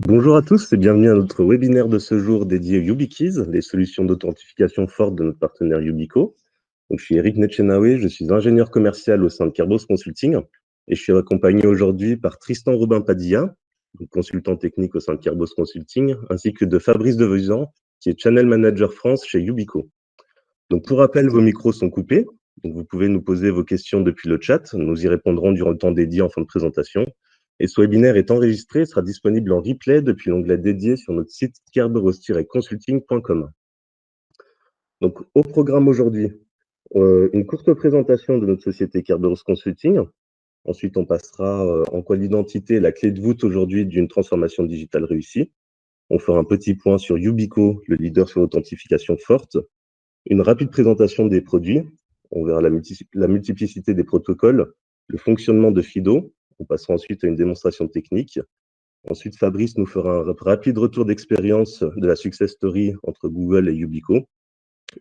Bonjour à tous et bienvenue à notre webinaire de ce jour dédié aux YubiKeys, les solutions d'authentification fortes de notre partenaire Yubico. Donc, je suis Eric Netchenaoui, je suis ingénieur commercial au sein de Kerbos Consulting et je suis accompagné aujourd'hui par Tristan Robin-Padilla, consultant technique au sein de Kerbos Consulting, ainsi que de Fabrice Devezan, qui est Channel Manager France chez Yubico. Donc, pour rappel, vos micros sont coupés, donc vous pouvez nous poser vos questions depuis le chat, nous y répondrons durant le temps dédié en fin de présentation. Et ce webinaire est enregistré et sera disponible en replay depuis l'onglet dédié sur notre site kerberos-consulting.com. Donc, au programme aujourd'hui, une courte présentation de notre société Kerberos Consulting. Ensuite, on passera en quoi l'identité est la clé de voûte aujourd'hui d'une transformation digitale réussie. On fera un petit point sur Yubico, le leader sur l'authentification forte. Une rapide présentation des produits. On verra la multiplicité des protocoles, le fonctionnement de FIDO. On passera ensuite à une démonstration technique. Ensuite, Fabrice nous fera un rapide retour d'expérience de la success story entre Google et Yubico.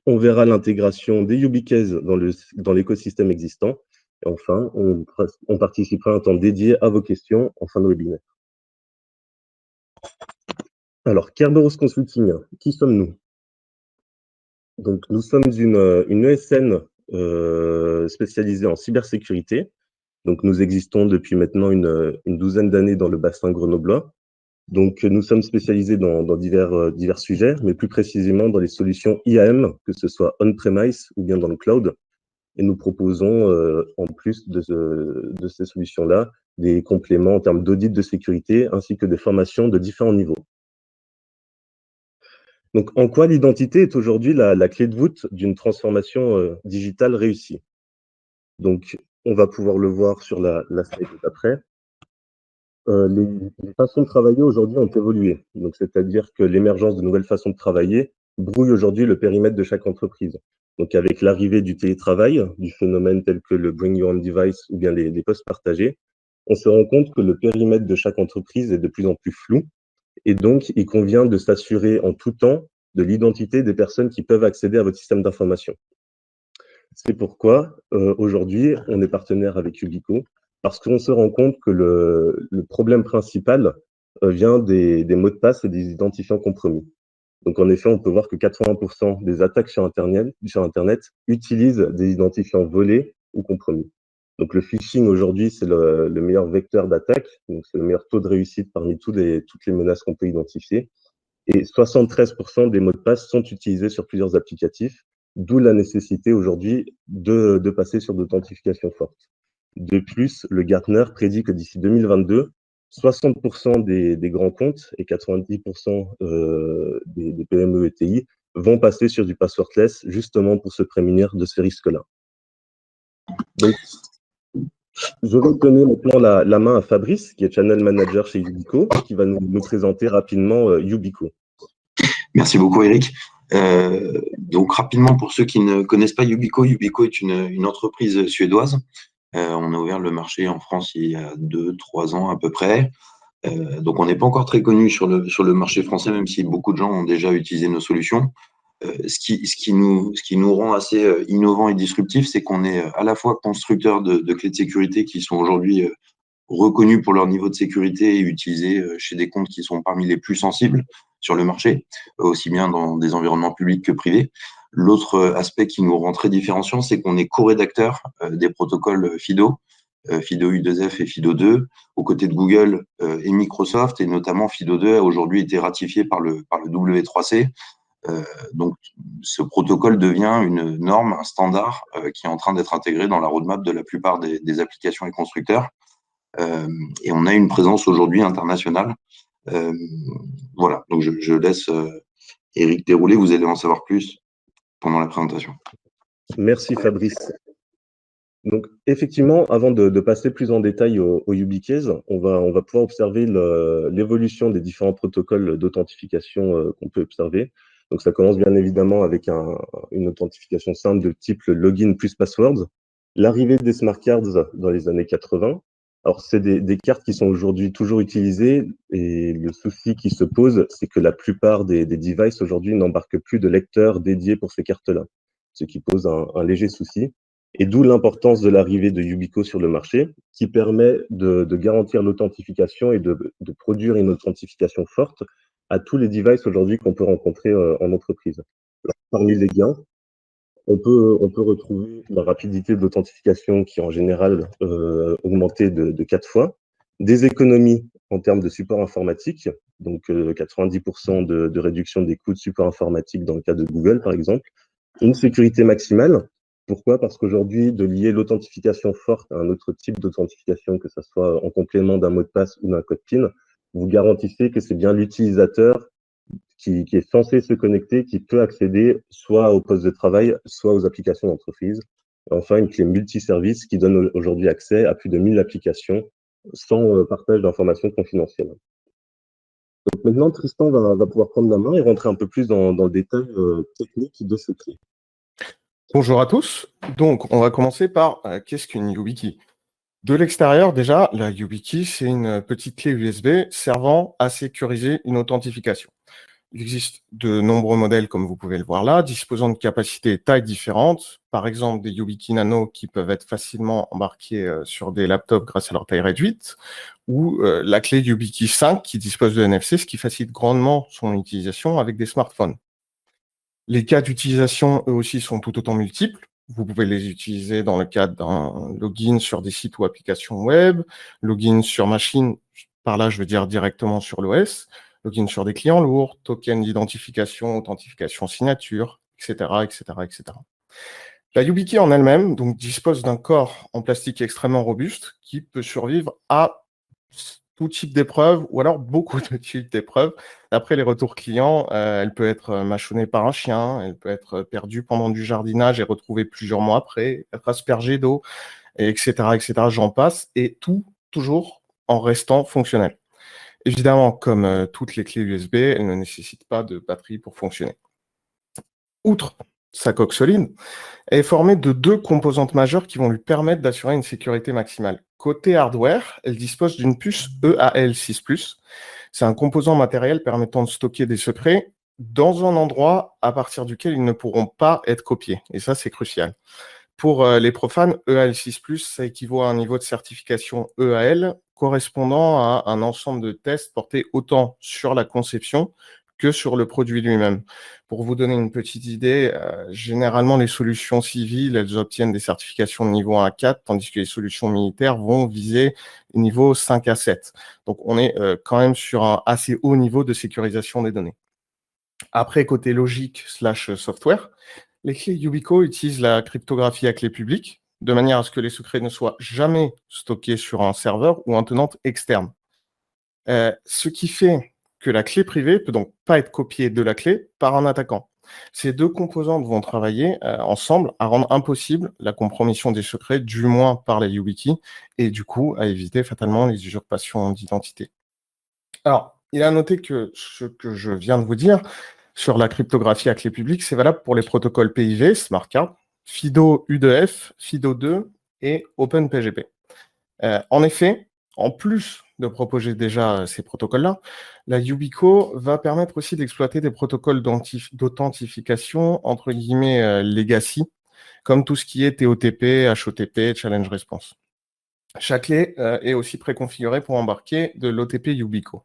On verra l'intégration des YubiKeys dans l'écosystème existant. Et enfin, on participera à un temps dédié à vos questions en fin de webinaire. Alors, Kerberos Consulting, qui sommes-nous? Donc, nous sommes une ESN spécialisée en cybersécurité. Donc, nous existons depuis maintenant une douzaine d'années dans le bassin grenoblois. Donc, nous sommes spécialisés dans divers sujets, mais plus précisément dans les solutions IAM, que ce soit on-premise ou bien dans le cloud. Et nous proposons, en plus de ces solutions-là, des compléments en termes d'audit de sécurité, ainsi que des formations de différents niveaux. Donc, en quoi l'identité est aujourd'hui la clé de voûte d'une transformation digitale réussie? Donc, on va pouvoir le voir sur la slide d'après. Les façons de travailler aujourd'hui ont évolué. Donc, c'est-à-dire que l'émergence de nouvelles façons de travailler brouille aujourd'hui le périmètre de chaque entreprise. Donc, avec l'arrivée du télétravail, du phénomène tel que le Bring Your Own Device ou bien les postes partagés, on se rend compte que le périmètre de chaque entreprise est de plus en plus flou. Et donc, il convient de s'assurer en tout temps de l'identité des personnes qui peuvent accéder à votre système d'information. C'est pourquoi, aujourd'hui, on est partenaire avec Yubico, parce qu'on se rend compte que le problème principal vient des mots de passe et des identifiants compromis. Donc, en effet, on peut voir que 80% des attaques sur Internet utilisent des identifiants volés ou compromis. Donc, le phishing, aujourd'hui, c'est le meilleur vecteur d'attaque, donc c'est le meilleur taux de réussite parmi toutes les menaces qu'on peut identifier. Et 73% des mots de passe sont utilisés sur plusieurs applicatifs, d'où la nécessité aujourd'hui de passer sur d'authentification forte. De plus, le Gartner prédit que d'ici 2022, 60% des grands comptes et 90% des PME et TI vont passer sur du passwordless, justement pour se prémunir de ce risque-là. Donc, je vais donner maintenant la main à Fabrice, qui est Channel Manager chez Yubico, qui va nous présenter rapidement Yubico. Merci beaucoup, Eric. Donc, rapidement, pour ceux qui ne connaissent pas Yubico, Yubico est une entreprise suédoise. On a ouvert le marché en France il y a 2-3 ans à peu près. Donc, on n'est pas encore très connu sur le marché français, même si beaucoup de gens ont déjà utilisé nos solutions. Ce qui nous rend assez innovant et disruptif, c'est qu'on est à la fois constructeur de clés de sécurité qui sont aujourd'hui reconnus pour leur niveau de sécurité et utilisés chez des comptes qui sont parmi les plus sensibles sur le marché, aussi bien dans des environnements publics que privés. L'autre aspect qui nous rend très différenciants, c'est qu'on est co-rédacteur des protocoles FIDO, FIDO U2F et FIDO 2, aux côtés de Google et Microsoft, et notamment FIDO 2 a aujourd'hui été ratifié par le W3C. Donc, ce protocole devient une norme, un standard qui est en train d'être intégré dans la roadmap de la plupart des applications et constructeurs. Et on a une présence aujourd'hui internationale. Voilà, donc je laisse Eric dérouler, vous allez en savoir plus pendant la présentation. Merci Fabrice. Donc effectivement, avant de passer plus en détail aux YubiKeys, on va pouvoir observer l'évolution des différents protocoles d'authentification qu'on peut observer. Donc ça commence bien évidemment avec une authentification simple de type le login plus password. L'arrivée des smart cards dans les années 80. Alors c'est des cartes qui sont aujourd'hui toujours utilisées et le souci qui se pose, c'est que la plupart des devices aujourd'hui n'embarquent plus de lecteurs dédiés pour ces cartes-là, ce qui pose un léger souci. Et d'où l'importance de l'arrivée de Yubico sur le marché, qui permet de garantir l'authentification et de produire une authentification forte à tous les devices aujourd'hui qu'on peut rencontrer en entreprise. Alors, parmi les gains, on peut retrouver la rapidité de l'authentification qui est en général augmentée de 4 fois, des économies en termes de support informatique, donc 90% de réduction des coûts de support informatique dans le cas de Google, par exemple, une sécurité maximale. Pourquoi? Parce qu'aujourd'hui, de lier l'authentification forte à un autre type d'authentification, que ce soit en complément d'un mot de passe ou d'un code PIN, vous garantissez que c'est bien l'utilisateur qui est censé se connecter, qui peut accéder soit au poste de travail, soit aux applications d'entreprise. Enfin, une clé multiservice qui donne aujourd'hui accès à plus de 1000 applications sans partage d'informations confidentielles. Donc maintenant, Tristan va pouvoir prendre la main et rentrer un peu plus dans le détail technique de ces clés. Bonjour à tous. Donc, on va commencer par qu'est-ce qu'une YubiKey? De l'extérieur, déjà, la YubiKey, c'est une petite clé USB servant à sécuriser une authentification. Il existe de nombreux modèles, comme vous pouvez le voir là, disposant de capacités et tailles différentes. Par exemple, des YubiKey Nano qui peuvent être facilement embarqués sur des laptops grâce à leur taille réduite, ou la clé YubiKey 5 qui dispose de NFC, ce qui facilite grandement son utilisation avec des smartphones. Les cas d'utilisation, eux aussi, sont tout autant multiples. Vous pouvez les utiliser dans le cadre d'un login sur des sites ou applications web, login sur machine, par là je veux dire directement sur l'OS, login sur des clients lourds, token d'identification, authentification signature, etc., etc., etc. La YubiKey en elle-même donc, dispose d'un corps en plastique extrêmement robuste qui peut survivre à tout type d'épreuve ou alors beaucoup de types d'épreuves. D'après les retours clients, elle peut être mâchonnée par un chien, elle peut être perdue pendant du jardinage et retrouvée plusieurs mois après, être aspergée d'eau, etc., etc., j'en passe, et tout toujours en restant fonctionnel. Évidemment, comme toutes les clés USB, elle ne nécessite pas de batterie pour fonctionner. Outre sa coque solide, elle est formée de deux composantes majeures qui vont lui permettre d'assurer une sécurité maximale. Côté hardware, elle dispose d'une puce EAL6+. C'est un composant matériel permettant de stocker des secrets dans un endroit à partir duquel ils ne pourront pas être copiés. Et ça, c'est crucial. Pour les profanes, EAL6+, ça équivaut à un niveau de certification EAL correspondant à un ensemble de tests portés autant sur la conception que sur le produit lui-même. Pour vous donner une petite idée, généralement, les solutions civiles, elles obtiennent des certifications de niveau 1 à 4, tandis que les solutions militaires vont viser niveau 5 à 7. Donc, on est quand même sur un assez haut niveau de sécurisation des données. Après, côté logique / software, les clés Yubico utilisent la cryptographie à clé publique, de manière à ce que les secrets ne soient jamais stockés sur un serveur ou un tenant externe. Ce qui fait que la clé privée peut donc pas être copiée de la clé par un attaquant. Ces deux composantes vont travailler ensemble à rendre impossible la compromission des secrets, du moins par la YubiKey, et du coup à éviter fatalement les usurpations d'identité. Alors, il est à noter que ce que je viens de vous dire sur la cryptographie à clé publique, c'est valable pour les protocoles PIV, Smart Card, FIDO U2F, FIDO2 et OpenPGP. En effet, en plus de proposer déjà ces protocoles-là, la Yubico va permettre aussi d'exploiter des protocoles d'authentification, entre guillemets, legacy, comme tout ce qui est TOTP, HOTP, Challenge Response. Chaque clé est aussi préconfigurée pour embarquer de l'OTP Yubico.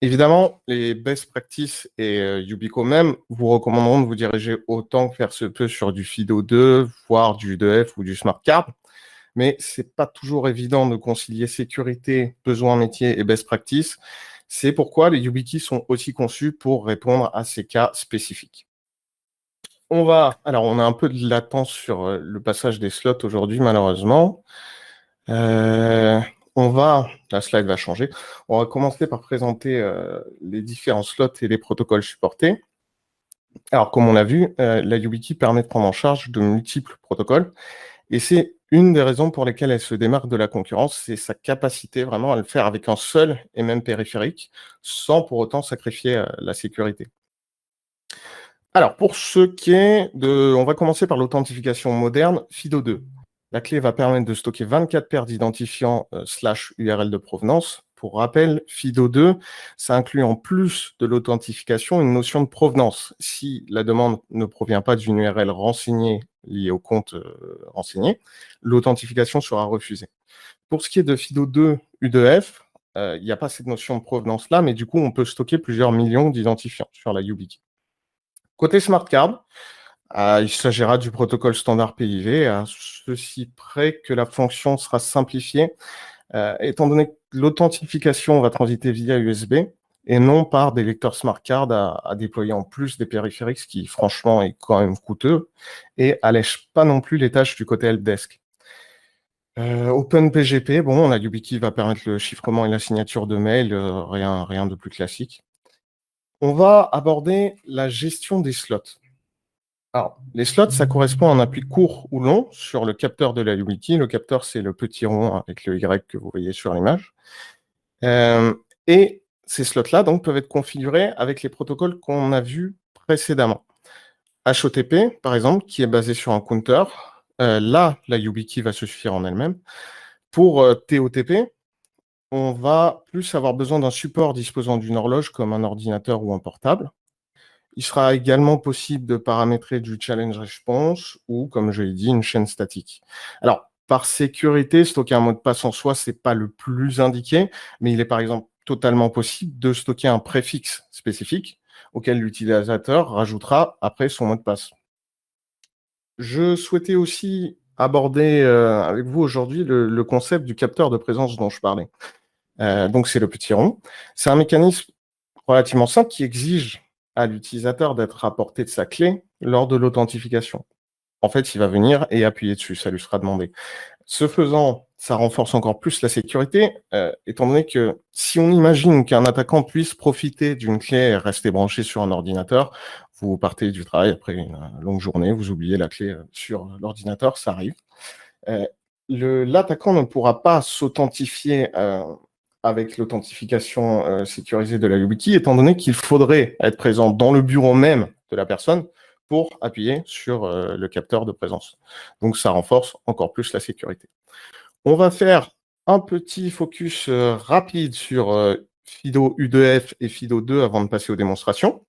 Évidemment, les best practices et Yubico même vous recommanderont de vous diriger autant que faire se peut sur du FIDO2, voire du U2F ou du Smart Card. Mais c'est pas toujours évident de concilier sécurité, besoins métiers et best practice. C'est pourquoi les YubiKey sont aussi conçus pour répondre à ces cas spécifiques. Alors on a un peu de latence sur le passage des slots aujourd'hui, malheureusement. La slide va changer. On va commencer par présenter les différents slots et les protocoles supportés. Alors, comme on l'a vu, la YubiKey permet de prendre en charge de multiples protocoles. Et c'est une des raisons pour lesquelles elle se démarque de la concurrence, c'est sa capacité vraiment à le faire avec un seul et même périphérique, sans pour autant sacrifier la sécurité. Alors, pour ce qui est on va commencer par l'authentification moderne FIDO2. La clé va permettre de stocker 24 paires d'identifiants /URL de provenance. Pour rappel, FIDO2, ça inclut en plus de l'authentification une notion de provenance. Si la demande ne provient pas d'une URL renseignée liées au compte renseigné, l'authentification sera refusée. Pour ce qui est de FIDO2 U2F, il n'y a pas cette notion de provenance-là, mais du coup, on peut stocker plusieurs millions d'identifiants sur la YubiKey. Côté smart card, il s'agira du protocole standard PIV, à ceci près que la fonction sera simplifiée, étant donné que l'authentification va transiter via USB et non par des lecteurs smart card à déployer en plus des périphériques, ce qui franchement est quand même coûteux et allège pas non plus les tâches du côté helpdesk. OpenPGP, bon, la YubiKey va permettre le chiffrement et la signature de mail, rien de plus classique. On va aborder la gestion des slots. Alors, les slots, ça correspond à un appui court ou long sur le capteur de la YubiKey. Le capteur, c'est le petit rond avec le Y que vous voyez sur l'image. Et ces slots-là, donc, peuvent être configurés avec les protocoles qu'on a vus précédemment. HOTP, par exemple, qui est basé sur un counter. Là, la YubiKey va se suffire en elle-même. Pour TOTP, on va plus avoir besoin d'un support disposant d'une horloge comme un ordinateur ou un portable. Il sera également possible de paramétrer du challenge response ou, comme je l'ai dit, une chaîne statique. Alors, par sécurité, stocker un mot de passe en soi, c'est pas le plus indiqué, mais il est par exemple totalement possible de stocker un préfixe spécifique auquel l'utilisateur rajoutera après son mot de passe. Je souhaitais aussi aborder avec vous aujourd'hui le concept du capteur de présence dont je parlais. Donc, c'est le petit rond. C'est un mécanisme relativement simple qui exige à l'utilisateur d'être à portée de sa clé lors de l'authentification. En fait, il va venir et appuyer dessus, ça lui sera demandé. Ce faisant, ça renforce encore plus la sécurité, étant donné que si on imagine qu'un attaquant puisse profiter d'une clé et rester branché sur un ordinateur, vous partez du travail après une longue journée, vous oubliez la clé sur l'ordinateur, ça arrive. L'attaquant ne pourra pas s'authentifier avec l'authentification sécurisée de la YubiKey, étant donné qu'il faudrait être présent dans le bureau même de la personne pour appuyer sur le capteur de présence. Donc, ça renforce encore plus la sécurité. On va faire un petit focus rapide sur FIDO U2F et FIDO 2 avant de passer aux démonstrations.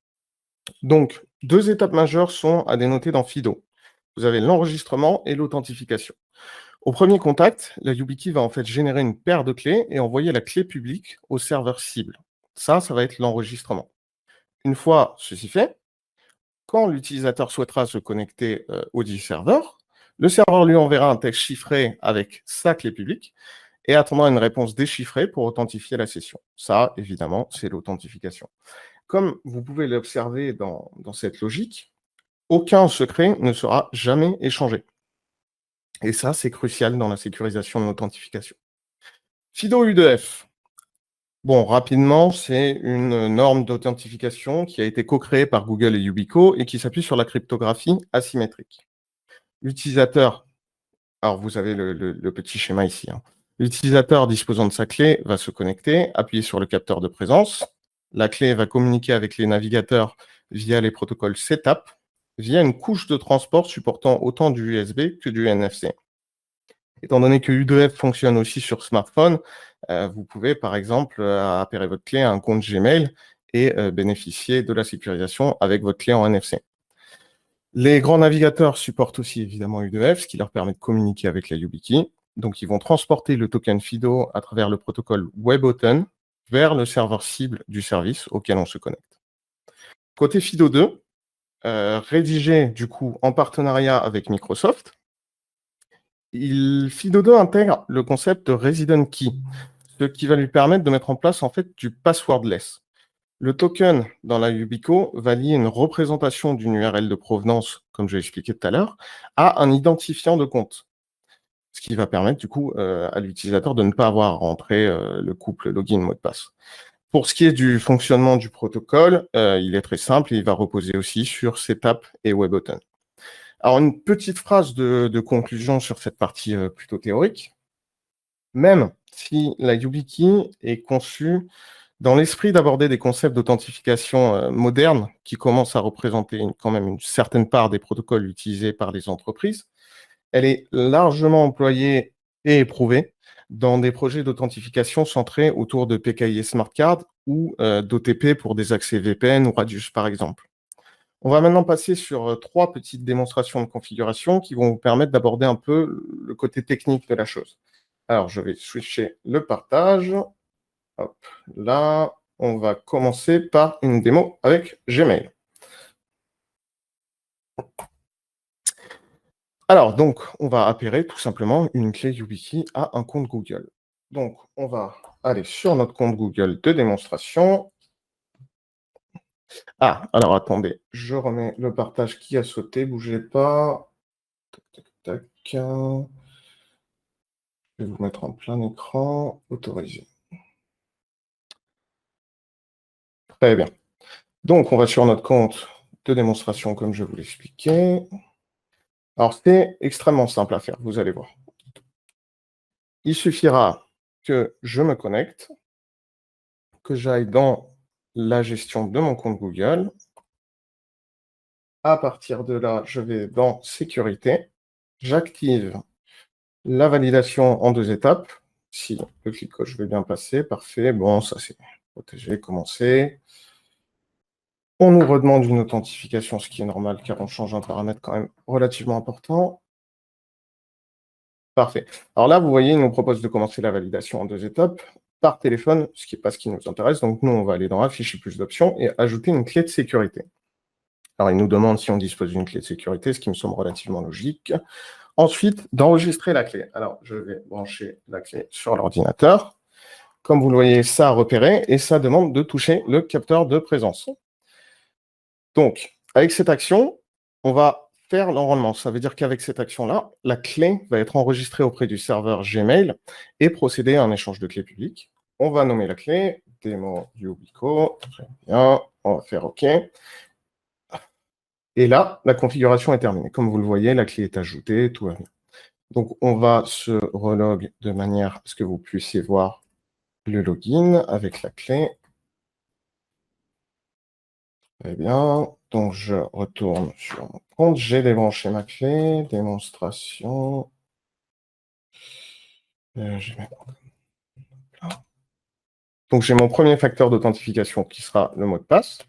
Donc, deux étapes majeures sont à dénoter dans FIDO. Vous avez l'enregistrement et l'authentification. Au premier contact, la YubiKey va en fait générer une paire de clés et envoyer la clé publique au serveur cible. Ça va être l'enregistrement. Une fois ceci fait, quand l'utilisateur souhaitera se connecter au dit serveur, le serveur lui enverra un texte chiffré avec sa clé publique et attendra une réponse déchiffrée pour authentifier la session. Ça, évidemment, c'est l'authentification. Comme vous pouvez l'observer dans cette logique, aucun secret ne sera jamais échangé. Et ça, c'est crucial dans la sécurisation de l'authentification. FIDO U2F. Bon, rapidement, c'est une norme d'authentification qui a été co-créée par Google et Yubico et qui s'appuie sur la cryptographie asymétrique. L'utilisateur, alors vous avez le petit schéma ici, hein. L'utilisateur disposant de sa clé va se connecter, appuyer sur le capteur de présence. La clé va communiquer avec les navigateurs via les protocoles SETAP, via une couche de transport supportant autant du USB que du NFC. Étant donné que U2F fonctionne aussi sur smartphone, vous pouvez par exemple appairer votre clé à un compte Gmail et bénéficier de la sécurisation avec votre clé en NFC. Les grands navigateurs supportent aussi évidemment U2F, ce qui leur permet de communiquer avec la YubiKey. Donc ils vont transporter le token FIDO à travers le protocole WebAuthn vers le serveur cible du service auquel on se connecte. Côté FIDO 2, rédigé du coup en partenariat avec Microsoft, FIDO 2 intègre le concept de resident key, ce qui va lui permettre de mettre en place en fait du passwordless. Le token dans la Yubico va lier une représentation d'une URL de provenance, comme je l'ai expliqué tout à l'heure, à un identifiant de compte. Ce qui va permettre du coup à l'utilisateur de ne pas avoir à rentrer le couple login mot de passe. Pour ce qui est du fonctionnement du protocole, il est très simple et il va reposer aussi sur SETAP et WebAuthn. Alors, une petite phrase de conclusion sur cette partie plutôt théorique. Même si la YubiKey est conçue dans l'esprit d'aborder des concepts d'authentification modernes qui commencent à représenter quand même une certaine part des protocoles utilisés par les entreprises, elle est largement employée et éprouvée dans des projets d'authentification centrés autour de PKI Smart Card ou d'OTP pour des accès VPN ou Radius, par exemple. On va maintenant passer sur 3 petites démonstrations de configuration qui vont vous permettre d'aborder un peu le côté technique de la chose. Alors, je vais switcher le partage. Hop, là, on va commencer par une démo avec Gmail. Alors, donc, on va appairer tout simplement une clé YubiKey à un compte Google. Donc, on va aller sur notre compte Google de démonstration. Ah, alors attendez, je remets le partage qui a sauté, bougez pas. Tac, tac, tac. Je vais vous mettre en plein écran, autorisé. Très bien. Donc, on va sur notre compte de démonstration, comme je vous l'expliquais. Alors, c'est extrêmement simple à faire, vous allez voir. Il suffira que je me connecte, que j'aille dans la gestion de mon compte Google. À partir de là, je vais dans Sécurité. J'active la validation en 2 étapes. Si le clic je vais bien passer, parfait. Bon, ça c'est protégé, commencer. On nous redemande une authentification, ce qui est normal car on change un paramètre quand même relativement important. Parfait. Alors là, vous voyez, il nous propose de commencer la validation en 2 étapes par téléphone, ce qui n'est pas ce qui nous intéresse. Donc nous, on va aller dans Afficher plus d'options et ajouter une clé de sécurité. Alors, il nous demande si on dispose d'une clé de sécurité, ce qui me semble relativement logique. Ensuite, d'enregistrer la clé. Alors, je vais brancher la clé sur l'ordinateur. Comme vous le voyez, ça a repéré et ça demande de toucher le capteur de présence. Donc, avec cette action, on va faire l'enrôlement. Ça veut dire qu'avec cette action-là, la clé va être enregistrée auprès du serveur Gmail et procéder à un échange de clés publiques. On va nommer la clé, démo Yubico. Très bien, on va faire OK. Et là, la configuration est terminée. Comme vous le voyez, la clé est ajoutée, tout va bien. Donc, on va se relog de manière à ce que vous puissiez voir le login avec la clé. Très bien. Donc, je retourne sur mon compte. J'ai débranché ma clé. Démonstration. Je vais mettre là. Donc, j'ai mon premier facteur d'authentification qui sera le mot de passe.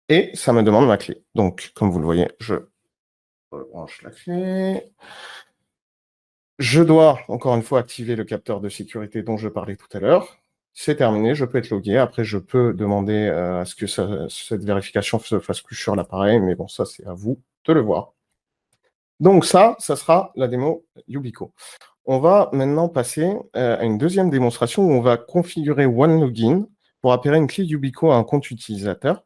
Et ça me demande ma clé. Donc, comme vous le voyez, je rebranche la clé. Je dois, encore une fois, activer le capteur de sécurité dont je parlais tout à l'heure. C'est terminé, je peux être logué. Après, je peux demander à ce que cette vérification se fasse plus sur l'appareil, mais bon, ça, c'est à vous de le voir. Donc ça sera la démo Yubico. On va maintenant passer à une deuxième démonstration où on va configurer OneLogin pour appairer une clé Yubico à un compte utilisateur,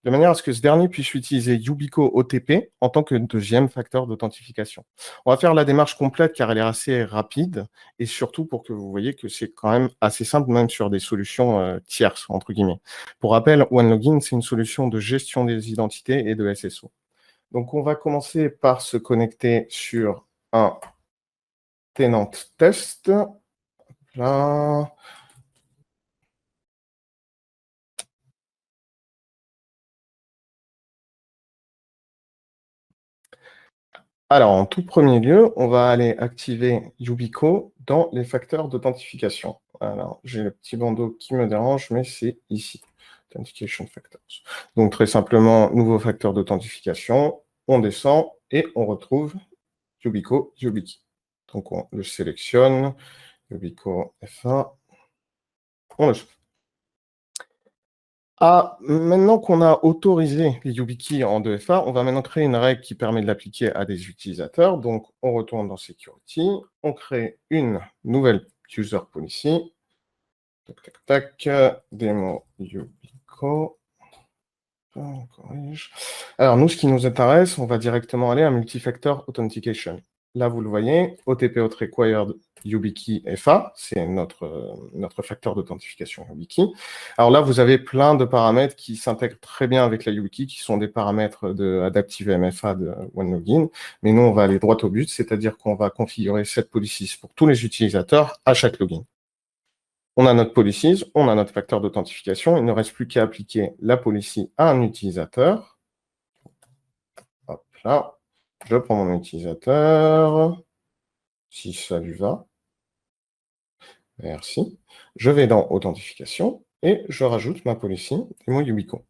de manière à ce que ce dernier puisse utiliser Yubico OTP en tant que deuxième facteur d'authentification. On va faire la démarche complète car elle est assez rapide et surtout pour que vous voyez que c'est quand même assez simple, même sur des solutions tierces, entre guillemets. Pour rappel, OneLogin, c'est une solution de gestion des identités et de SSO. Donc, on va commencer par se connecter sur un tenant test. Là. Alors, en tout premier lieu, on va aller activer Yubico dans les facteurs d'authentification. Alors, j'ai le petit bandeau qui me dérange, mais c'est ici. Authentication Factors. Donc, très simplement, nouveau facteur d'authentification. On descend et on retrouve Yubico, YubiKey. Donc, on le sélectionne. Yubico F1. On le sauve. Maintenant qu'on a autorisé les YubiKey en 2FA, on va maintenant créer une règle qui permet de l'appliquer à des utilisateurs. Donc, on retourne dans Security, on crée une nouvelle User Policy. Tac, tac, tac. Démo Yubico. On corrige. Alors, nous, ce qui nous intéresse, on va directement aller à Multifactor Authentication. Là, vous le voyez, OTP Auth Required YubiKey FA, c'est notre facteur d'authentification YubiKey. Alors là, vous avez plein de paramètres qui s'intègrent très bien avec la YubiKey, qui sont des paramètres d'Adaptive MFA de OneLogin. Mais nous, on va aller droit au but, c'est-à-dire qu'on va configurer cette policy pour tous les utilisateurs à chaque login. On a notre policies, on a notre facteur d'authentification. Il ne reste plus qu'à appliquer la policy à un utilisateur. Hop là. Je prends mon utilisateur, si ça lui va. Merci. Je vais dans Authentification et je rajoute ma policy démo Yubico.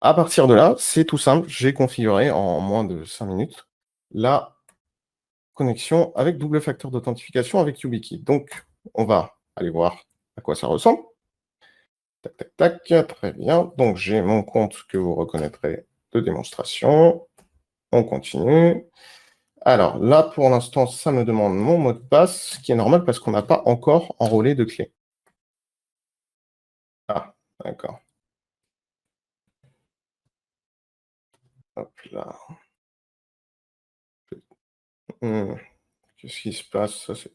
À partir de là, c'est tout simple, j'ai configuré en moins de 5 minutes la connexion avec double facteur d'authentification avec YubiKey. Donc, on va aller voir à quoi ça ressemble. Tac, tac, tac, très bien. Donc, j'ai mon compte que vous reconnaîtrez de démonstration. On continue. Alors, là, pour l'instant, ça me demande mon mot de passe, ce qui est normal parce qu'on n'a pas encore enrôlé de clé. Ah, d'accord. Hop là. Qu'est-ce qui se passe? Ça, c'est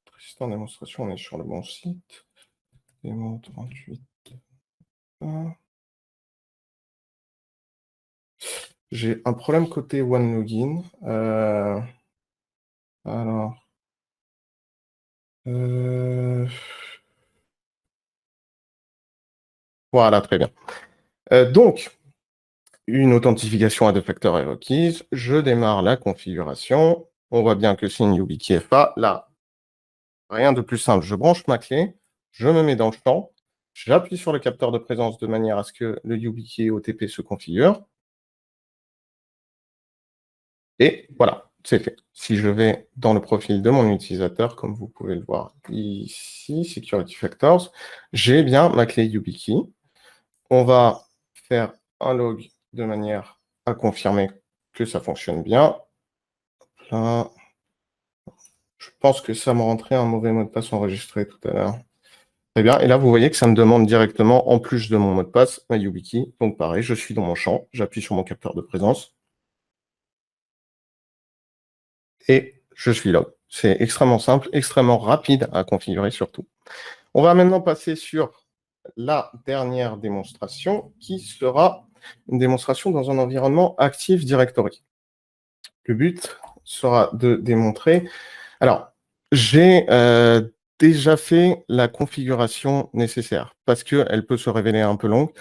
Tristan démonstration, on est sur le bon site. Démo 38. J'ai un problème côté OneLogin. Alors. Voilà, très bien. Donc, une authentification à deux facteurs est requise. Je démarre la configuration. On voit bien que c'est une YubiKey FA. Là, rien de plus simple. Je branche ma clé, je me mets dans le champ, j'appuie sur le capteur de présence de manière à ce que le YubiKey OTP se configure. Et voilà, c'est fait. Si je vais dans le profil de mon utilisateur, comme vous pouvez le voir ici, Security Factors, j'ai bien ma clé YubiKey. On va faire un log de manière à confirmer que ça fonctionne bien. Là, je pense que ça m'a rentré un mauvais mot de passe enregistré tout à l'heure. Très bien. Et là, vous voyez que ça me demande directement, en plus de mon mot de passe, ma YubiKey. Donc pareil, je suis dans mon champ, j'appuie sur mon capteur de présence. Et je suis log. C'est extrêmement simple, extrêmement rapide à configurer surtout. On va maintenant passer sur la dernière démonstration qui sera une démonstration dans un environnement Active Directory. Le but sera de démontrer... Alors, j'ai déjà fait la configuration nécessaire parce qu'elle peut se révéler un peu longue.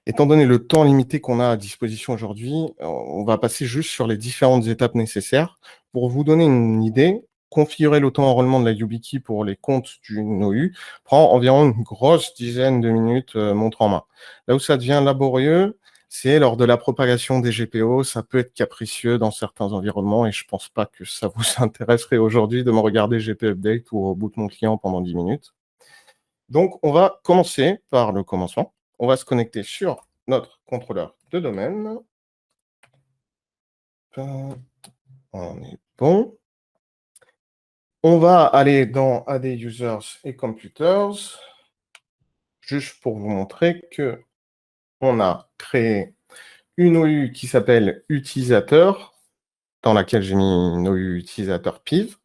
Étant donné le temps limité qu'on a à disposition aujourd'hui, on va passer juste sur les différentes étapes nécessaires. Pour vous donner une idée, configurer l'auto-enrôlement de la YubiKey pour les comptes d'une OU prend environ une grosse dizaine de minutes montre en main. Là où ça devient laborieux, c'est lors de la propagation des GPO. Ça peut être capricieux dans certains environnements et je ne pense pas que ça vous intéresserait aujourd'hui de me regarder GP Update ou reboot mon client pendant 10 minutes. Donc, on va commencer par le commencement. On va se connecter sur notre contrôleur de domaine. On est bon. On va aller dans AD Users et Computers, juste pour vous montrer que on a créé une OU qui s'appelle Utilisateur, dans laquelle j'ai mis une OU Utilisateur PIV.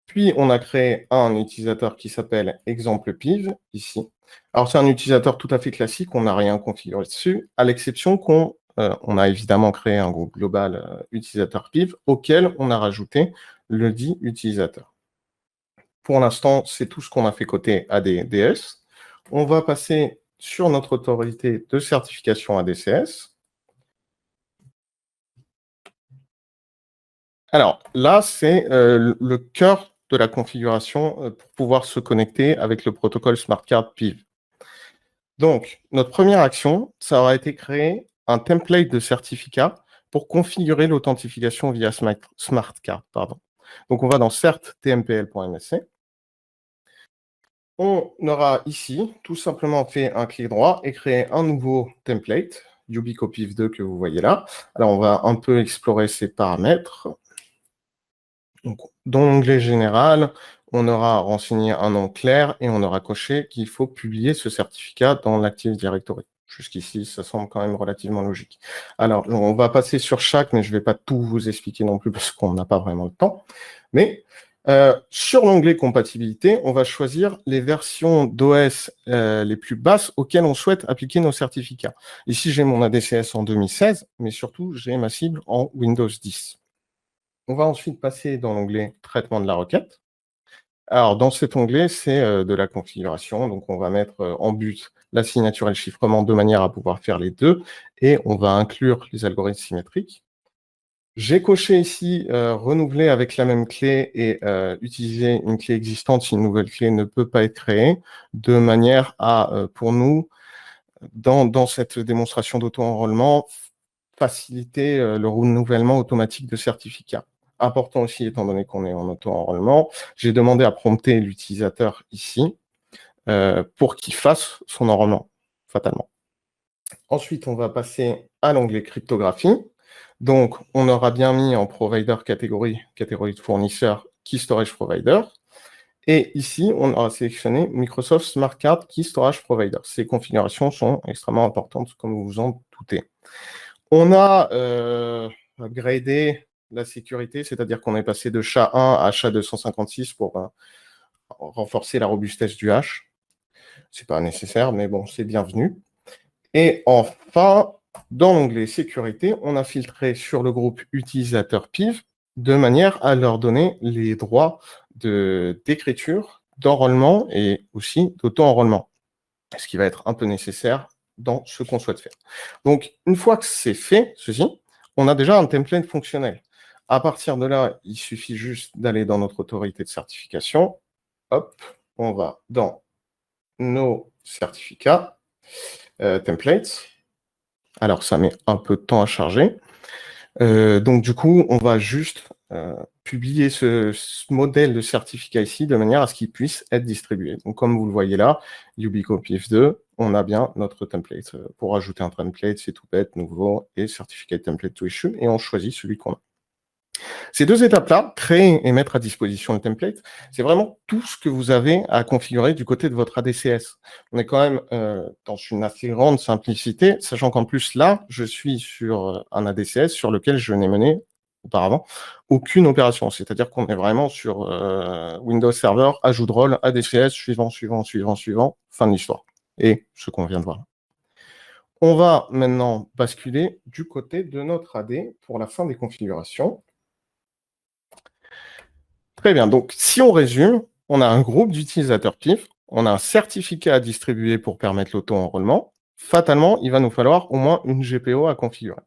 Puis, on a créé un utilisateur qui s'appelle Exemple PIV, ici. Alors, c'est un utilisateur tout à fait classique, on n'a rien configuré dessus, à l'exception qu'on a évidemment créé un groupe global utilisateur PIV auquel on a rajouté le dit utilisateur. Pour l'instant, c'est tout ce qu'on a fait côté ADDS. On va passer sur notre autorité de certification ADCS. Alors, là, c'est le cœur de la configuration pour pouvoir se connecter avec le protocole SmartCard PIV. Donc, notre première action, ça aura été créer un template de certificat pour configurer l'authentification via SmartCard. Donc, on va dans cert.tmpl.msc. On aura ici tout simplement fait un clic droit et créé un nouveau template, Yubico PIV2 que vous voyez là. Alors, on va un peu explorer ces paramètres. Donc, dans l'onglet général, on aura renseigné un nom clair et on aura coché qu'il faut publier ce certificat dans l'Active Directory. Jusqu'ici, ça semble quand même relativement logique. Alors, on va passer sur chaque, mais je ne vais pas tout vous expliquer non plus parce qu'on n'a pas vraiment le temps. Mais sur l'onglet compatibilité, on va choisir les versions d'OS les plus basses auxquelles on souhaite appliquer nos certificats. Ici, j'ai mon ADCS en 2016, mais surtout, j'ai ma cible en Windows 10. On va ensuite passer dans l'onglet traitement de la requête. Alors, dans cet onglet, c'est de la configuration. Donc, on va mettre en but la signature et le chiffrement de manière à pouvoir faire les deux. Et on va inclure les algorithmes symétriques. J'ai coché ici renouveler avec la même clé et utiliser une clé existante si une nouvelle clé ne peut pas être créée, de manière à, pour nous, dans cette démonstration d'auto-enrôlement, faciliter le renouvellement automatique de certificats. Important aussi, étant donné qu'on est en auto-enrôlement, j'ai demandé à prompter l'utilisateur ici pour qu'il fasse son enrôlement, fatalement. Ensuite, on va passer à l'onglet cryptographie. Donc, on aura bien mis en provider catégorie de fournisseur, Key Storage Provider. Et ici, on aura sélectionné Microsoft Smart Card Key Storage Provider. Ces configurations sont extrêmement importantes, comme vous vous en doutez. On a upgradé la sécurité, c'est-à-dire qu'on est passé de SHA-1 à SHA-256 pour renforcer la robustesse du hash. Ce n'est pas nécessaire, mais bon, c'est bienvenu. Et enfin, dans l'onglet sécurité, on a filtré sur le groupe utilisateur PIV de manière à leur donner les droits d'écriture, d'enrôlement et aussi d'auto-enrôlement, ce qui va être un peu nécessaire dans ce qu'on souhaite faire. Donc, une fois que c'est fait, ceci, on a déjà un template fonctionnel. À partir de là, il suffit juste d'aller dans notre autorité de certification. Hop, on va dans nos certificats, templates. Alors, ça met un peu de temps à charger. Donc, du coup, on va juste publier ce modèle de certificat ici de manière à ce qu'il puisse être distribué. Donc, comme vous le voyez là, Yubico PIF2, on a bien notre template. Pour ajouter un template, c'est tout bête, nouveau, et certificat template to issue, et on choisit celui qu'on a. Ces deux étapes-là, créer et mettre à disposition le template, c'est vraiment tout ce que vous avez à configurer du côté de votre ADCS. On est quand même dans une assez grande simplicité, sachant qu'en plus là, je suis sur un ADCS sur lequel je n'ai mené auparavant aucune opération. C'est-à-dire qu'on est vraiment sur Windows Server, ajout de rôle, ADCS, suivant, fin de l'histoire. Et ce qu'on vient de voir. On va maintenant basculer du côté de notre AD pour la fin des configurations. Très bien, donc si on résume, on a un groupe d'utilisateurs PIF, on a un certificat à distribuer pour permettre l'auto-enrôlement. Fatalement, il va nous falloir au moins une GPO à configurer.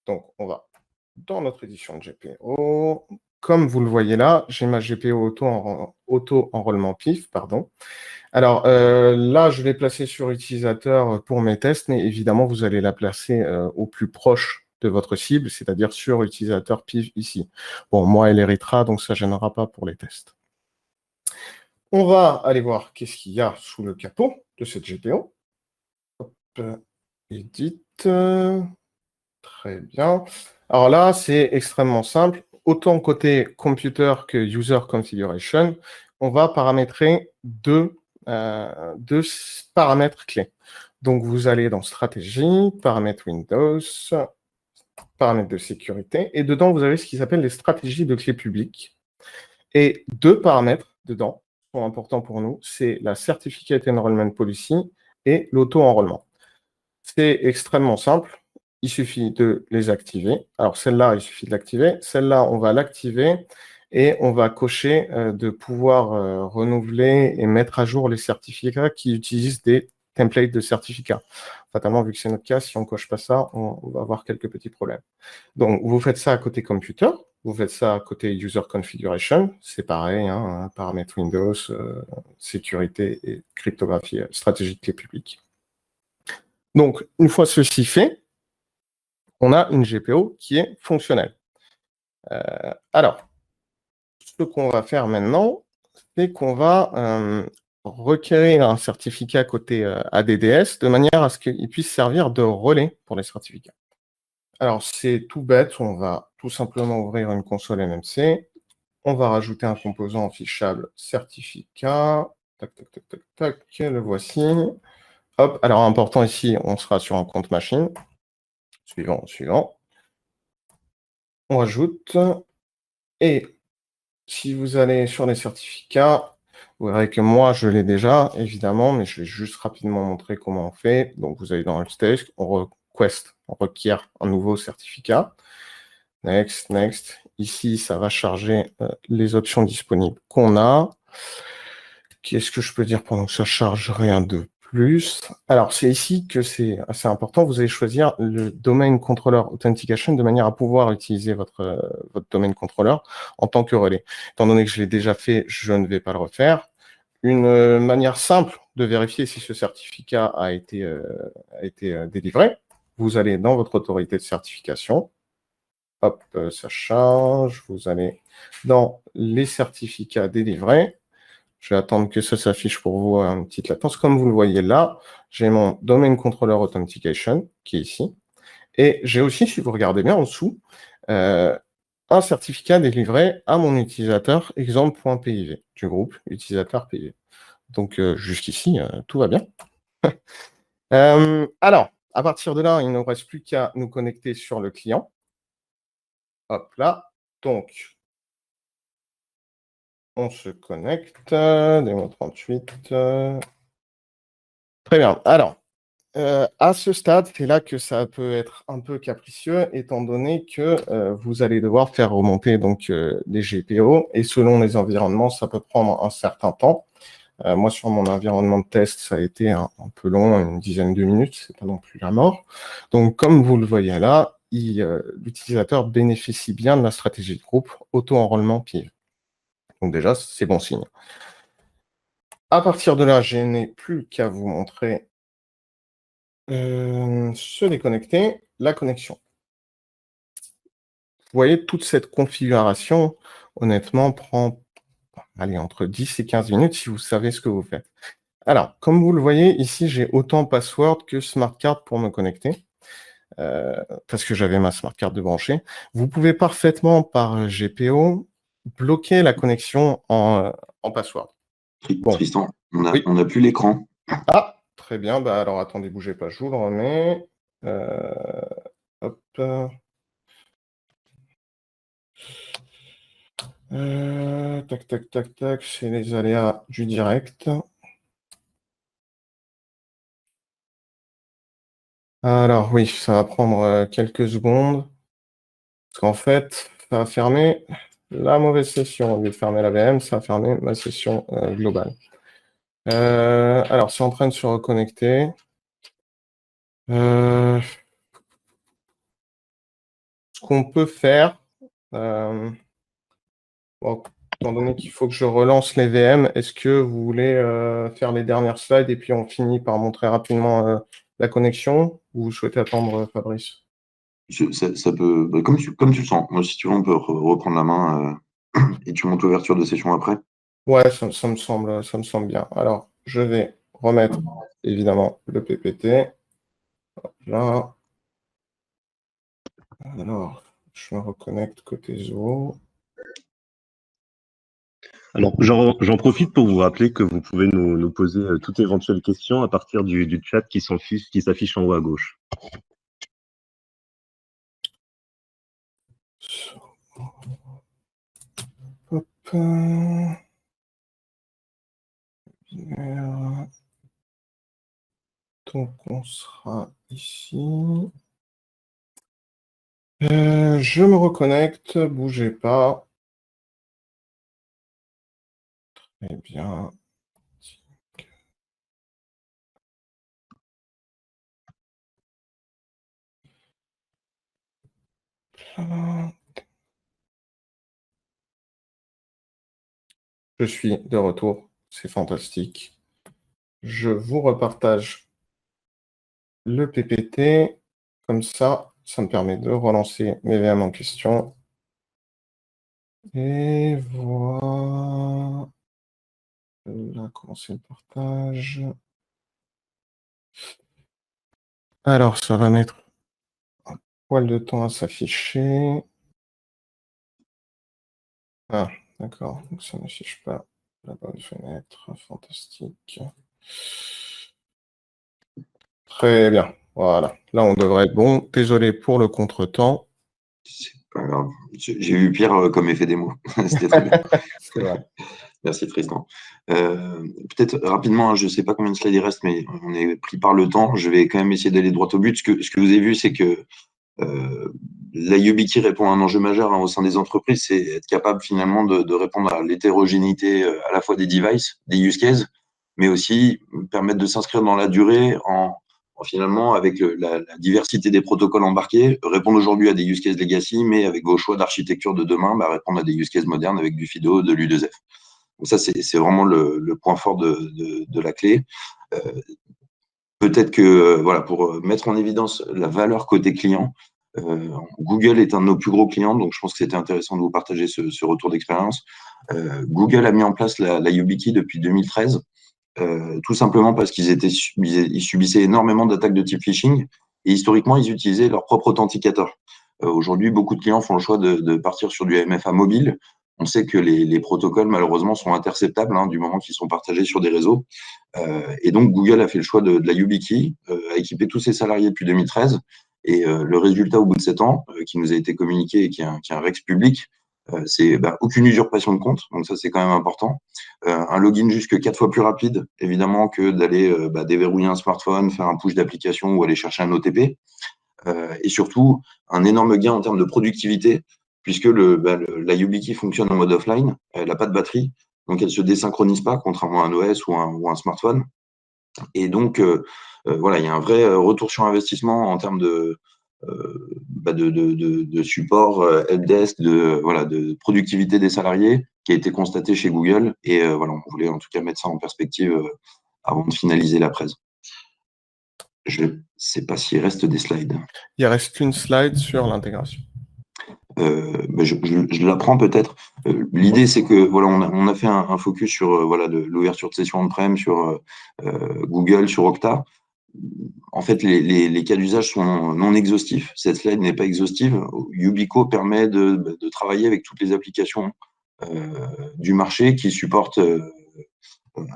Donc, on va dans notre édition de GPO. Comme vous le voyez là, j'ai ma GPO auto-enrôlement PIF, pardon. Alors là, je l'ai placée sur utilisateur pour mes tests, mais évidemment, vous allez la placer au plus proche de votre cible, c'est-à-dire sur utilisateur PIV ici. Bon, moi, elle héritera, donc ça ne gênera pas pour les tests. On va aller voir qu'est-ce qu'il y a sous le capot de cette GPO. Hop, edit. Très bien. Alors là, c'est extrêmement simple. Autant côté computer que user configuration, on va paramétrer deux paramètres clés. Donc, vous allez dans stratégie, paramètres Windows, paramètres de sécurité, et dedans, vous avez ce qui s'appelle les stratégies de clés publiques. Et deux paramètres dedans sont importants pour nous, c'est la Certificate Enrollment Policy et l'auto-enrôlement. C'est extrêmement simple, il suffit de les activer. Alors, celle-là, il suffit de l'activer. Celle-là, on va l'activer et on va cocher de pouvoir renouveler et mettre à jour les certificats qui utilisent des templates de certificats. Fatalement, vu que c'est notre cas, si on ne coche pas ça, on va avoir quelques petits problèmes. Donc, vous faites ça à côté computer, vous faites ça à côté user configuration, c'est pareil, hein, paramètres Windows, sécurité et cryptographie, stratégie de clé publique. Donc, une fois ceci fait, on a une GPO qui est fonctionnelle. Alors, ce qu'on va faire maintenant, c'est qu'on va requérir un certificat côté ADDS de manière à ce qu'il puisse servir de relais pour les certificats. Alors, c'est tout bête, on va tout simplement ouvrir une console MMC, on va rajouter un composant affichable certificat, tac, tac, tac, tac, tac, le voici. Hop, alors important ici, on sera sur un compte machine. Suivant. On rajoute. Et si vous allez sur les certificats, vous verrez que moi, je l'ai déjà, évidemment, mais je vais juste rapidement montrer comment on fait. Donc, vous allez dans Helpdesk, on requiert un nouveau certificat. Next. Ici, ça va charger les options disponibles qu'on a. Qu'est-ce que je peux dire pendant que ça charge? Rien de plus. Alors, c'est ici que c'est assez important. Vous allez choisir le Domain Controller Authentication de manière à pouvoir utiliser votre Domain Controller en tant que relais. Étant donné que je l'ai déjà fait, je ne vais pas le refaire. une manière simple de vérifier si ce certificat a été délivré. Vous allez dans votre autorité de certification. Hop, ça charge. Vous allez dans les certificats délivrés. Je vais attendre que ça s'affiche pour vous une petite latence. Comme vous le voyez là, j'ai mon Domain Controller Authentication qui est ici. Et j'ai aussi, si vous regardez bien en dessous, un certificat délivré à mon utilisateur exemple.piv du groupe utilisateur PIV. Donc, jusqu'ici, tout va bien. Alors, à partir de là, il ne nous reste plus qu'à nous connecter sur le client. Hop là. Donc, on se connecte. Démo 38. Très bien. Alors, à ce stade, c'est là que ça peut être un peu capricieux, étant donné que vous allez devoir faire remonter donc des GPO, et selon les environnements, ça peut prendre un certain temps. Moi, sur mon environnement de test, ça a été un peu long, une dizaine de minutes, c'est pas non plus la mort. Donc, comme vous le voyez là, l'utilisateur bénéficie bien de la stratégie de groupe auto-enrôlement PIV. Donc déjà, c'est bon signe. À partir de là, je n'ai plus qu'à vous montrer se déconnecter, la connexion. Vous voyez, toute cette configuration, honnêtement, prend entre 10 et 15 minutes si vous savez ce que vous faites. Alors, comme vous le voyez, ici, j'ai autant password que smart card pour me connecter, parce que j'avais ma smart card de brancher. Vous pouvez parfaitement, par GPO, bloquer la connexion en password. Bon. Tristan, on n'a plus l'écran. Ah, très bien. Bah, alors, attendez, bougez pas, je vous le remets. Hop. Tac, tac, tac, tac, c'est les aléas du direct. Alors oui, ça va prendre quelques secondes. Parce qu'en fait, ça va fermer la mauvaise session. Au lieu de fermer la VM, ça va fermer ma session globale. Alors, c'est en train de se reconnecter. Ce qu'on peut faire, bon, étant donné qu'il faut que je relance les VM, est-ce que vous voulez faire les dernières slides et puis on finit par montrer rapidement la connexion, ou vous souhaitez attendre, Fabrice? Ça peut, comme tu le sens. Moi, si tu veux, on peut reprendre la main et tu montes l'ouverture de session après. Ouais, ça me semble bien. Alors, je vais remettre évidemment le PPT. Hop là. Alors, je me reconnecte côté Zoho. Alors, j'en profite pour vous rappeler que vous pouvez nous poser toute éventuelle question à partir du chat qui s'affiche en haut à gauche. Hop. Donc, on sera ici. Je me reconnecte, bougez pas. Très bien. Je suis de retour, c'est fantastique. Je vous repartage le PPT, comme ça me permet de relancer mes VM en question. Et voilà. Là, commencer le partage. Alors, ça va mettre un poil de temps à s'afficher. Ah, d'accord, donc ça n'affiche pas la bonne fenêtre. Fantastique. Très bien, voilà. Là, on devrait être bon. Désolé pour le contretemps. C'est pas grave. J'ai eu pire comme effet démo. C'était très bien. C'est vrai. Merci Tristan. Peut-être rapidement, je ne sais pas combien de slides il reste, mais on est pris par le temps. Je vais quand même essayer d'aller droit au but. Ce que vous avez vu, c'est que la YubiKey répond à un enjeu majeur au sein des entreprises, c'est être capable finalement de répondre à l'hétérogénéité à la fois des devices, des use cases, mais aussi permettre de s'inscrire dans la durée en finalement avec la diversité des protocoles embarqués, répondre aujourd'hui à des use cases legacy, mais avec vos choix d'architecture de demain, répondre à des use cases modernes avec du FIDO, de l'U2F. Donc ça, c'est vraiment le point fort de la clé. Peut-être que, voilà, pour mettre en évidence la valeur côté client, Google est un de nos plus gros clients, donc je pense que c'était intéressant de vous partager ce retour d'expérience. Google a mis en place la YubiKey depuis 2013, tout simplement parce ils subissaient énormément d'attaques de type phishing, et historiquement, ils utilisaient leur propre authenticateur. Aujourd'hui, beaucoup de clients font le choix de partir sur du MFA mobile. On sait que les protocoles, malheureusement, sont interceptables du moment qu'ils sont partagés sur des réseaux. Et donc, Google a fait le choix de la YubiKey, a équipé tous ses salariés depuis 2013. Et le résultat au bout de 7 ans, qui nous a été communiqué et qui est un Rex public, c'est aucune usurpation de compte. Donc ça, c'est quand même important. Un login jusque 4 fois plus rapide, évidemment, que d'aller déverrouiller un smartphone, faire un push d'application ou aller chercher un OTP. Et surtout, un énorme gain en termes de productivité, puisque la YubiKey fonctionne en mode offline, elle n'a pas de batterie, donc elle ne se désynchronise pas, contrairement à un OS ou un smartphone. Et donc, voilà, il y a un vrai retour sur investissement en termes de support, helpdesk, de productivité des salariés qui a été constaté chez Google. Et voilà, on voulait en tout cas mettre ça en perspective avant de finaliser la presse. Je ne sais pas s'il reste des slides. Il reste une slide sur l'intégration. Je l'apprends peut-être. L'idée, c'est que voilà, on a fait un focus sur l'ouverture de session on-prem, sur Google, sur Okta. En fait, les cas d'usage sont non exhaustifs. Cette slide n'est pas exhaustive. Yubico permet de travailler avec toutes les applications du marché qui supportent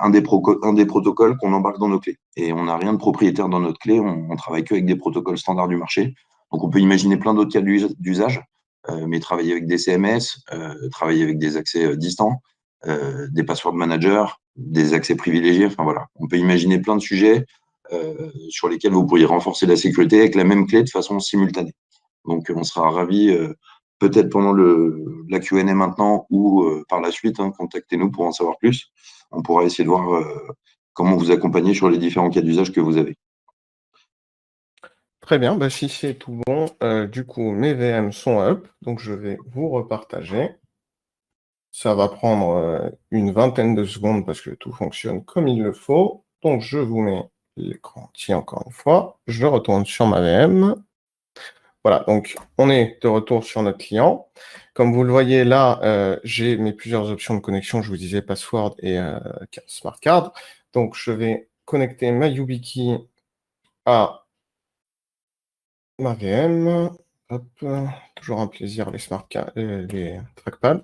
un des protocoles qu'on embarque dans nos clés. Et on n'a rien de propriétaire dans notre clé. On travaille qu'avec des protocoles standards du marché. Donc, on peut imaginer plein d'autres cas d'usage. Mais travailler avec des CMS, travailler avec des accès distants, des password managers, des accès privilégiés. Enfin voilà, on peut imaginer plein de sujets sur lesquels vous pourriez renforcer la sécurité avec la même clé de façon simultanée. Donc, on sera ravis, peut-être pendant la Q&A maintenant ou par la suite, contactez-nous pour en savoir plus. On pourra essayer de voir comment vous accompagner sur les différents cas d'usage que vous avez. Très bien, si c'est tout bon, du coup, mes VM sont up, donc je vais vous repartager. Ça va prendre une vingtaine de secondes parce que tout fonctionne comme il le faut. Donc, je vous mets l'écran entier encore une fois. Je retourne sur ma VM. Voilà, donc on est de retour sur notre client. Comme vous le voyez là, j'ai mes plusieurs options de connexion. Je vous disais password et smart card. Donc, je vais connecter ma YubiKey à ma VM, hop, toujours un plaisir les trackpads.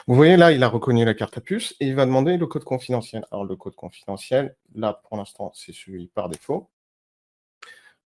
Vous voyez là, il a reconnu la carte à puce et il va demander le code confidentiel. Alors le code confidentiel, là pour l'instant, c'est celui par défaut.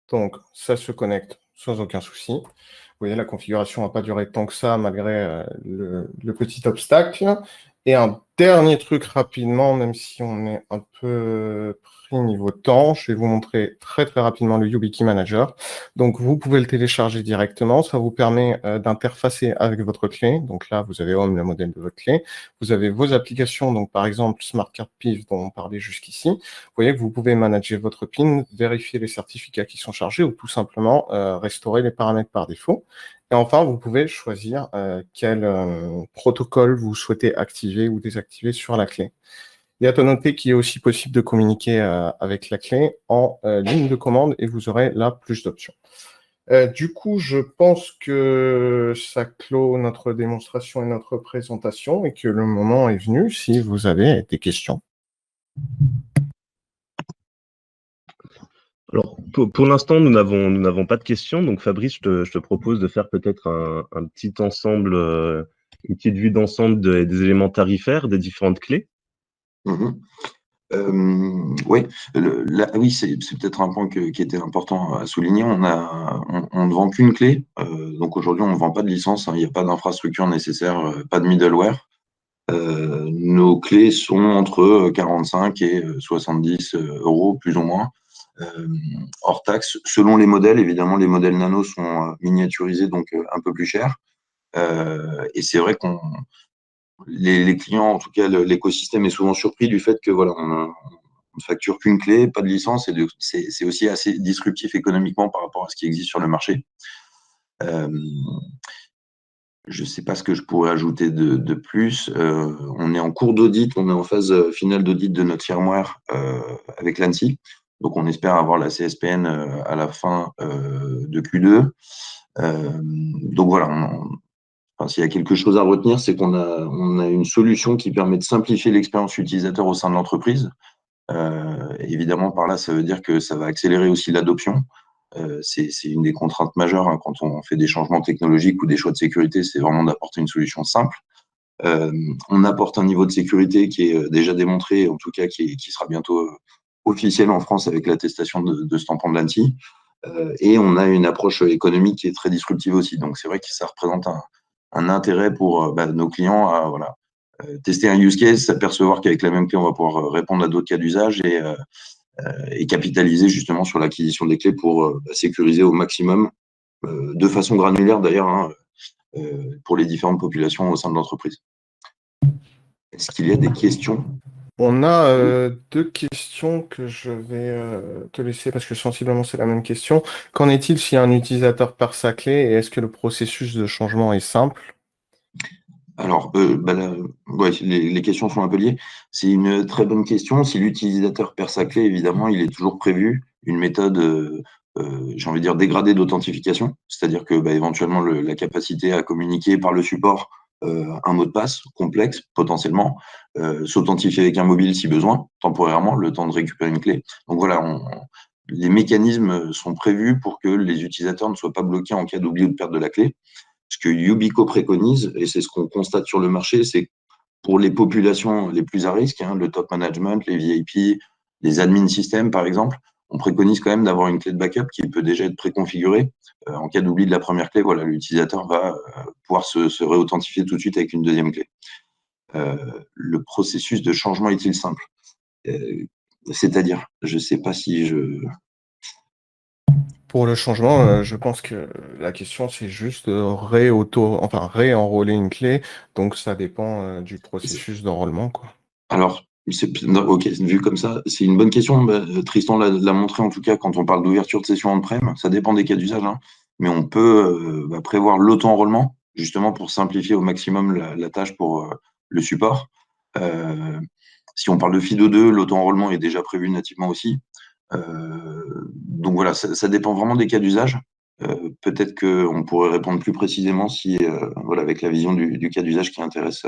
Donc ça se connecte sans aucun souci. Vous voyez, la configuration n'a pas duré tant que ça malgré le petit obstacle. Et un dernier truc rapidement, même si on est un peu pris niveau temps, je vais vous montrer très très rapidement le YubiKey Manager. Donc vous pouvez le télécharger directement, ça vous permet d'interfacer avec votre clé. Donc là, vous avez Home, le modèle de votre clé. Vous avez vos applications, donc par exemple Smart Card PIV dont on parlait jusqu'ici. Vous voyez que vous pouvez manager votre PIN, vérifier les certificats qui sont chargés ou tout simplement restaurer les paramètres par défaut. Et enfin, vous pouvez choisir quel protocole vous souhaitez activer ou désactiver sur la clé. Il y a à noter qu'il est aussi possible de communiquer avec la clé en ligne de commande et vous aurez là plus d'options. Du coup, je pense que ça clôt notre démonstration et notre présentation et que le moment est venu si vous avez des questions. Alors, pour l'instant, nous n'avons pas de questions. Donc, Fabrice, je te propose de faire peut-être un petit ensemble, une petite vue d'ensemble des éléments tarifaires, des différentes clés. Oui, c'est peut-être un point qui était important à souligner. On ne vend qu'une clé. Donc, aujourd'hui, on ne vend pas de licence. Il n'y a pas d'infrastructure nécessaire, pas de middleware. Nos clés sont entre 45 et 70 euros, plus ou moins. Hors taxe, selon les modèles. Évidemment, les modèles nano sont miniaturisés, donc un peu plus chers. Et c'est vrai qu'on les clients, en tout cas l'écosystème est souvent surpris du fait que voilà, on ne facture qu'une clé, pas de licence, et c'est aussi assez disruptif économiquement par rapport à ce qui existe sur le marché. Je ne sais pas ce que je pourrais ajouter de plus. On est en cours d'audit, on est en phase finale d'audit de notre firmware avec l'ANSSI. Donc, on espère avoir la CSPN à la fin de Q2. Donc, voilà, s'il y a quelque chose à retenir, c'est qu'on a une solution qui permet de simplifier l'expérience utilisateur au sein de l'entreprise. Évidemment, par là, ça veut dire que ça va accélérer aussi l'adoption. C'est une des contraintes majeures quand on fait des changements technologiques ou des choix de sécurité, c'est vraiment d'apporter une solution simple. On apporte un niveau de sécurité qui est déjà démontré, en tout cas qui sera bientôt officiel en France avec l'attestation de ce tampon de l'ANSSI. Et on a une approche économique qui est très disruptive aussi. Donc c'est vrai que ça représente un intérêt pour nos clients à tester un use case, s'apercevoir qu'avec la même clé, on va pouvoir répondre à d'autres cas d'usage et capitaliser justement sur l'acquisition des clés pour sécuriser au maximum, de façon granulaire d'ailleurs, pour les différentes populations au sein de l'entreprise. Est-ce qu'il y a des questions? On a 2 questions que je vais te laisser parce que sensiblement c'est la même question. Qu'en est-il si un utilisateur perd sa clé et est-ce que le processus de changement est simple? Alors, les questions sont un peu liées. C'est une très bonne question. Si l'utilisateur perd sa clé, évidemment, il est toujours prévu une méthode, j'ai envie de dire, dégradée d'authentification. C'est-à-dire que éventuellement, la capacité à communiquer par le support un mot de passe complexe, potentiellement, s'authentifier avec un mobile si besoin, temporairement, le temps de récupérer une clé. Donc voilà, les mécanismes sont prévus pour que les utilisateurs ne soient pas bloqués en cas d'oubli ou de perte de la clé. Ce que Yubico préconise, et c'est ce qu'on constate sur le marché, c'est pour les populations les plus à risque, le top management, les VIP, les admin systems par exemple, on préconise quand même d'avoir une clé de backup qui peut déjà être préconfigurée. En cas d'oubli de la première clé, voilà, l'utilisateur va pouvoir se réauthentifier tout de suite avec une deuxième clé. Le processus de changement est-il simple? C'est-à-dire, je ne sais pas si je... Pour le changement, je pense que la question, c'est juste de réenrôler une clé. Donc, ça dépend du processus d'enrôlement, quoi. Alors, ok, vu comme ça, c'est une bonne question. Tristan l'a montré en tout cas quand on parle d'ouverture de session on-prem. Ça dépend des cas d'usage, mais on peut prévoir l'auto-enrôlement, justement pour simplifier au maximum la tâche pour le support. Si on parle de FIDO2, l'auto-enrôlement est déjà prévu nativement aussi. Donc voilà, ça dépend vraiment des cas d'usage. Peut-être qu'on pourrait répondre plus précisément si, avec la vision du cas d'usage qui intéresse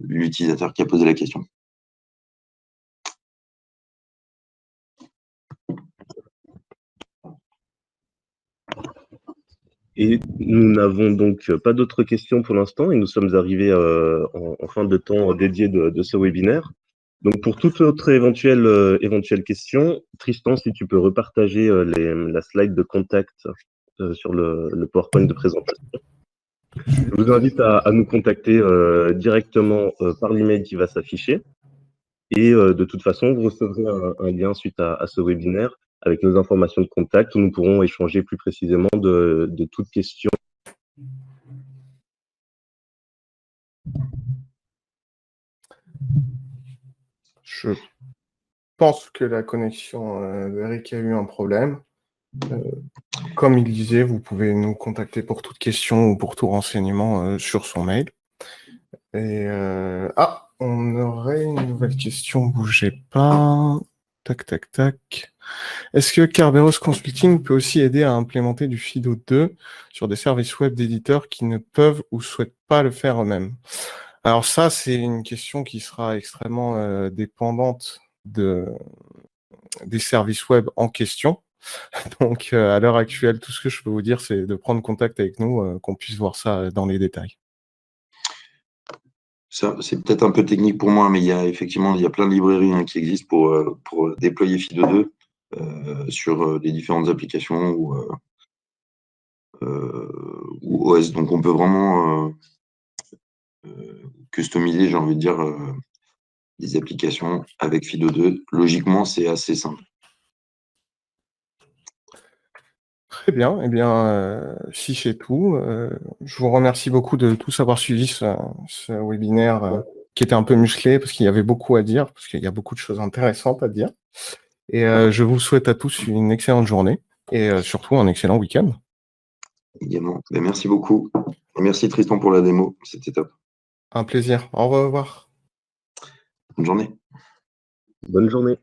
l'utilisateur qui a posé la question. Et nous n'avons donc pas d'autres questions pour l'instant et nous sommes arrivés en fin de temps dédié de ce webinaire. Donc pour toute autre éventuelle question, Tristan, si tu peux repartager la slide de contact sur le PowerPoint de présentation. Je vous invite à nous contacter directement par l'email qui va s'afficher. Et de toute façon, vous recevrez un lien suite à ce webinaire avec nos informations de contact où nous pourrons échanger plus précisément de toutes questions. Je pense que la connexion d'Eric a eu un problème. Comme il disait, vous pouvez nous contacter pour toute question ou pour tout renseignement sur son mail. Et on aurait une nouvelle question, bougez pas. Tac, tac, tac. Est-ce que Kerberos Consulting peut aussi aider à implémenter du FIDO2 sur des services web d'éditeurs qui ne peuvent ou souhaitent pas le faire eux-mêmes? Alors ça, c'est une question qui sera extrêmement dépendante des services web en question. Donc, à l'heure actuelle, tout ce que je peux vous dire, c'est de prendre contact avec nous, qu'on puisse voir ça dans les détails. Ça, c'est peut-être un peu technique pour moi, mais il y a plein de librairies qui existent pour déployer FIDO2 sur les différentes applications ou OS. Donc, on peut vraiment customiser, j'ai envie de dire, des applications avec FIDO2. Logiquement, c'est assez simple. Très bien. Eh bien, si c'est tout, je vous remercie beaucoup de tous avoir suivi ce webinaire qui était un peu musclé parce qu'il y avait beaucoup à dire, parce qu'il y a beaucoup de choses intéressantes à dire. Et je vous souhaite à tous une excellente journée et surtout un excellent week-end. également. Ben, merci beaucoup. Et merci Tristan pour la démo. C'était top. Un plaisir. Au revoir. Bonne journée. Bonne journée.